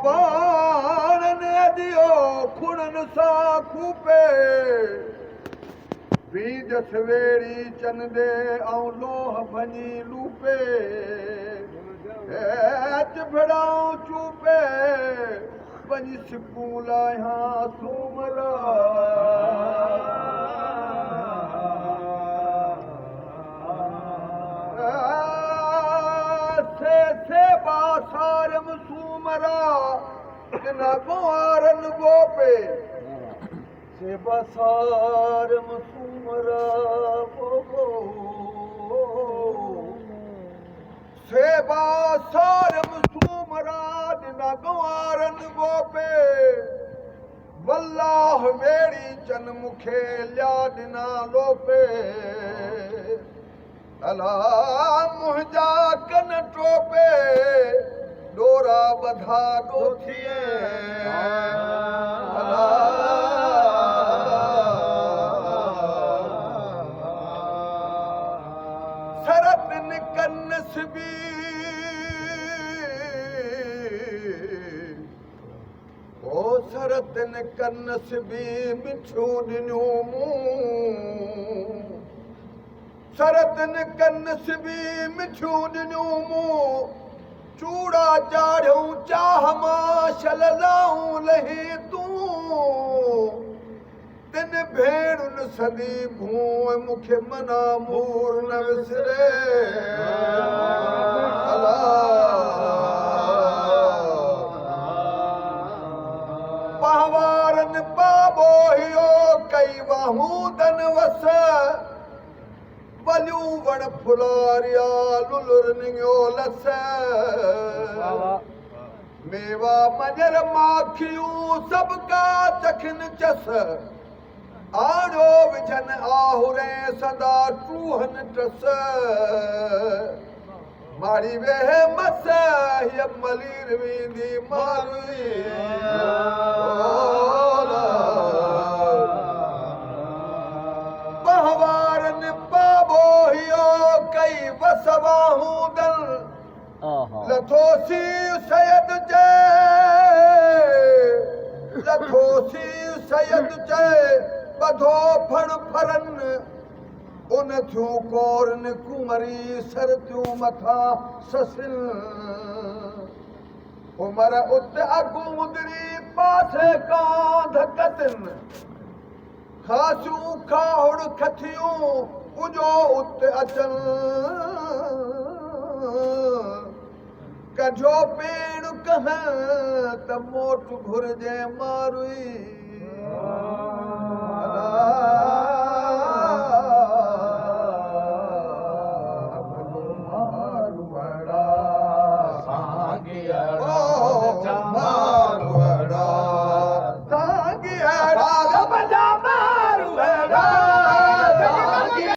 बाबाणनि दियो खुणन सां खूपे बीज सवेड़ी चंदे ऐं लोह भञी लूपे चिभड़ाऊं चूपे वञी सिकूं लाहियां सूमरा से बासारम सूमरा न गुआरन गोपे से बासारम सूमरा गोगो से बासारम सूमरा न गुआरन गोपे वल्लाह वेड़ी चन मुखे लिया दिना लोपे अला मुंहिंजा कन टोपे डोरा बधा डोथिए अला सरत निकन्नस बी ओ सरत निकन्नस बी मिठियूं ॾिनियूं मूं सरतन कन्नस बि मिठियूं ॾिनियूं मूं चूड़ा चाढ़ियूं चाह मां शललाऊं लही तूं तिन भेणुनि सदी भूं मूंखे मना मूर न विसरे अला पहवारनि बाबो हियो कई वाहूं धन वस वलियूं वण फुलारिया लुलुर नियो लस मेवा मजर माखियूं सभु का चखिन चस आड़ो विझन आहुरे सदा टूहन टस मारी वेह मस हीअ मलीर वेंदी मारुई पहवारनि बाबो हियो कई वसवाहूं दल लथोसी सैयद चए बधो फण फरन उन थियूं कोरन कुंवरी सर थियूं मथां ससिल उमर उत अगू मुदरी पासे कां धकतिन खासियूं खाहुड़ खथियूं उजो उत अचन कढो पेड़ कह त मोट घुरजे मारुई